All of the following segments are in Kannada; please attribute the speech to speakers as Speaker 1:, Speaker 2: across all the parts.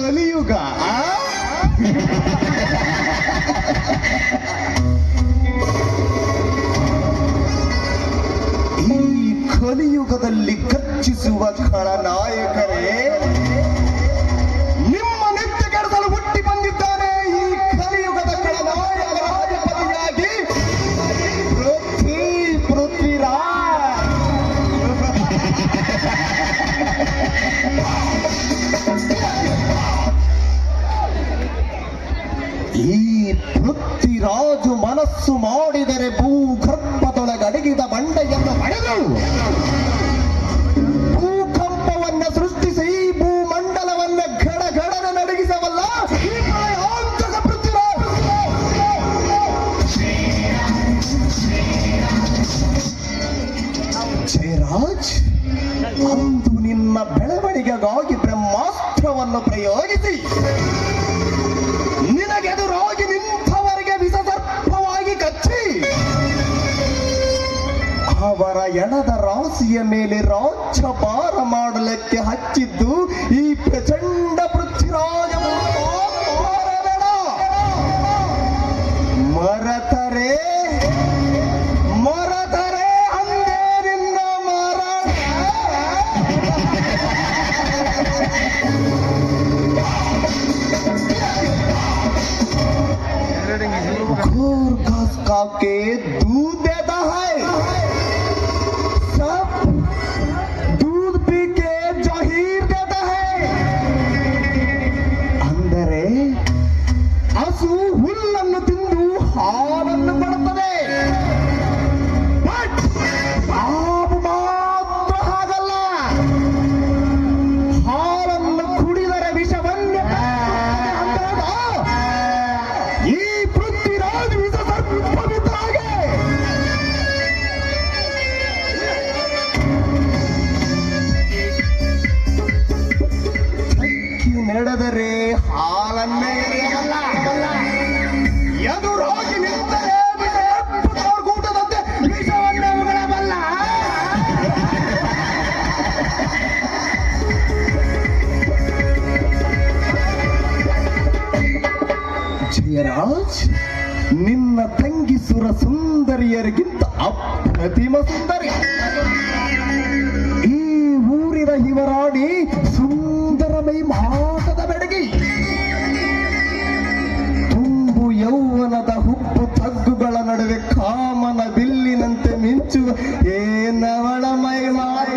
Speaker 1: ಕಲಿಯುಗ ಈ ಕಲಿಯುಗದಲ್ಲಿ ಗರ್ಜಿಸುವ ಖಳನಾಯಕರೇ ನಿಮ್ಮ ನಿತ್ಯ ಕೆಡಸಲು ಹುಟ್ಟಿ ಬಂದಿದ್ದಾನೆ. ಈ ಕಲಿಯುಗದ ಖಳನಾಯಕರಾಗಿ ಪೃಥ್ವಿರಾಜ್. ಈ ಪೃಥ್ವಿರಾಜು ಮನಸ್ಸು ಮಾಡಿದರೆ ಭೂಗರ್ಭದೊಳಗಡಗಿದ ಬಂಡೆಯನ್ನು ಪಡೆದು ಭೂಕಂಪವನ್ನು ಸೃಷ್ಟಿಸಿ ಭೂಮಂಡಲವನ್ನ ಗಡಗಡನ ನಡಗಿಸವಲ್ಲ ಈ ಪ್ರಳಯಾಂತಕ ಪೃಥ್ವಿರಾಜ್. ಜಯರಾಜ್, ಅಂದು ನಿನ್ನ ಬೆಳವಣಿಗೆಗಾಗಿ ಬ್ರಹ್ಮಾಸ್ತ್ರವನ್ನು ಪ್ರಯೋಗಿಸಿ ನಿನಗೆದುರಾಗಿ ನಿಂತವರಿಗೆ ವಿಷಸರ್ಪವಾಗಿ ಕಚ್ಚಿ ಅವರ ಎಣದ ರಾಶಿಯ ಮೇಲೆ ರಾಜ್ಯಭಾರ ಮಾಡಲಿಕ್ಕೆ ಹಚ್ಚಿದ್ದು ಈ ಪ್ರಚಂಡ ಪೃಥ್ವಿರಾಜ. ಮರತರೆ ಮರತರೆ ಅಂದೇ ನಿನ್ನ ಮರಣ. घोर घास खा के दूध देता है, सब दूध पी के जाहिर देता है. ಅಂದರೆ ಹಸು ಹುಲ್ಲನ್ನು ತಿಂದು ಹಾಲನ್ನು ಕೊಡುತ್ತದೆ. ಹಾವು ಮಾತ್ರ ಹಾಗಲ್ಲ, ಹಾಲನ್ನು ಕುಡಿದರೆ ವಿಷವನ್ನೇ ಈ ಪೃಥ್ವಿರಾಜ್ ವಿಷಸರ್ಪವಿದ್ದಾಗೆ. ನಡೆದರೆ ಹಾಲನ್ನೇ ಎದುರಾಗಿ ನಿಂತರೆ ಕೂಟದಂತೆ ವಿಷವನ್ನೇ ಉಗಳಬಲ್ಲ. ಜಯರಾಜ್, ನಿನ್ನ ತಂಗಿ ಸುರ ಸುಂದರಿಯರಿಗಿಂತ ಅಪ್ರತಿಮ ಸುಂದರಿ. ಈ ಊರಿನ ಹಿಮರಾಣಿ ಸುಂದರಮೈ ಮಾಟದ ಬೆಡಗಿ. ತುಂಬು ಯೌವನದ ಹುಬ್ಬು ತಗ್ಗುಗಳ ನಡುವೆ ಕಾಮನ ಬಿಲ್ಲಿನಂತೆ ಮಿಂಚುವ ಏನವಳ ಮೈ ಮಾಯ.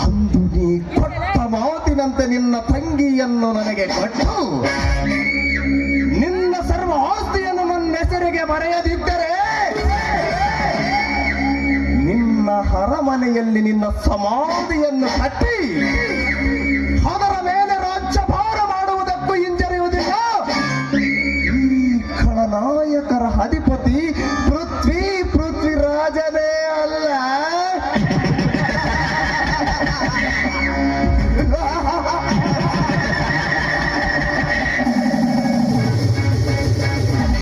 Speaker 1: ಅಂದು ನೀ ಕೊಟ್ಟ ಮಾತಿನಂತೆ ನಿನ್ನ ತಂಗಿಯನ್ನು ನನಗೆ ಕೊಟ್ಟು ನಿನ್ನ ಸರ್ವ ಆಸ್ತಿಯನ್ನು ನನ್ನ ಹೆಸರಿಗೆ ಬರೆಯದಿದ್ದರೆ ನಿನ್ನ ಅರಮನೆಯಲ್ಲಿ ನಿನ್ನ ಸಮಾಧಿಯನ್ನು ಕಟ್ಟಿ ಅದರ ಮೇಲೆ ರಾಜ್ಯಭಾರ ಮಾಡುವುದಕ್ಕೂ ಹಿಂಜರಿಯುವುದಿಲ್ಲ. ಈ ಖಳನಾಯಕರ ಅಧಿಪತಿ ಪೃಥ್ವಿ